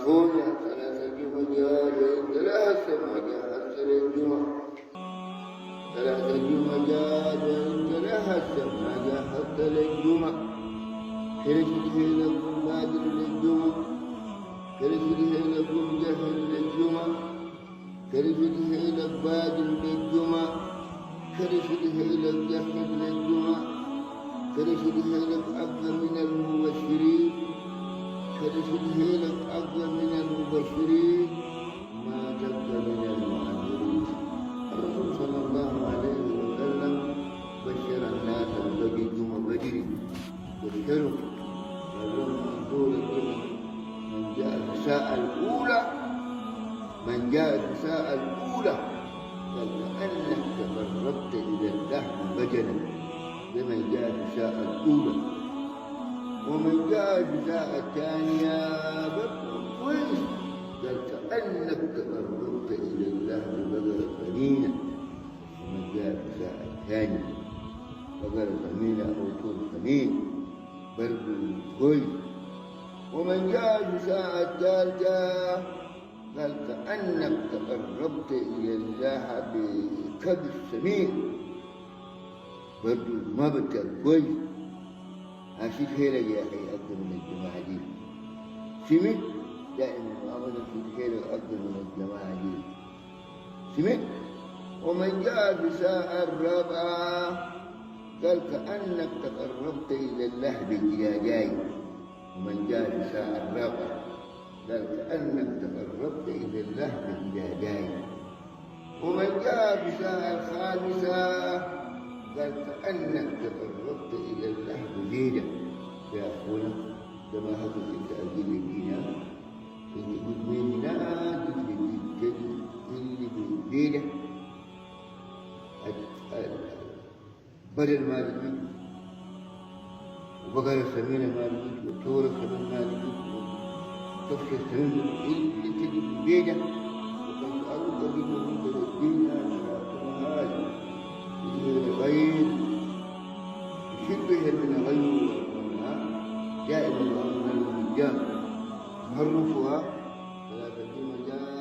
هنا 3 جمجات وإنت لها 7 جاء حتى الجمع 3 جمجات وإنت لها 7 جاء حتى الجمع كرشته لكم بادر للجمع كرشته لكم جهل للجمع كرشته لك بادر للجمع كرشته لك جهل للجمع كرشته لك أفضل من المبشرين كرشته لك أفضل من المبشرين ما تبقى من المعذرين الرسول صلى الله عليه وسلم بشر الناس بجد وبجر بشروا ولم يقول من جاء الساعة الأولى من جاء الساعة الأولى قال كأنك تقربت إلى اللحم بجنا لمن جاء الساعة الأولى ومن جاء الساعة الثانية كويس قال كأنك تقربت إلى اللحم بجنا ثمينة ومن جاء الساعة الثانية بجنا ثمينة أو طول ثمين برد كويس ومن جاء الساعة الثالثة قال كأنك تقربت إلى الله بكبش سمين برضو ما بتكل كويس أشيك هيلك يا أخي أكثر من الجماعة دي سمت دائما أبدا أشيك هيلك أكثر من الجماعة دي سمت ومن جاء في الساعة الرابعة قال كأنك تقربت إلى الله بالجاجاي ومن جاء في الساعة الرابعة قال كأنك تقربت إلى الله بالجاجاي ومن جاء في الساعة الخامسة قال كأنك تقربت إلى الله بزيدة يا أخونا كما هذا أنت أجل الدينا اللي بدمنا اللي بزيدة بدل ما لقيت وبقر السمينة ما لقيت وطور السمين ما لقيت وكفش السمين اللي تجي بزيدة وكان أرض قبل من الدنيا هذا الغير شبه من غير جائز من المجام حرفها 3 جمجات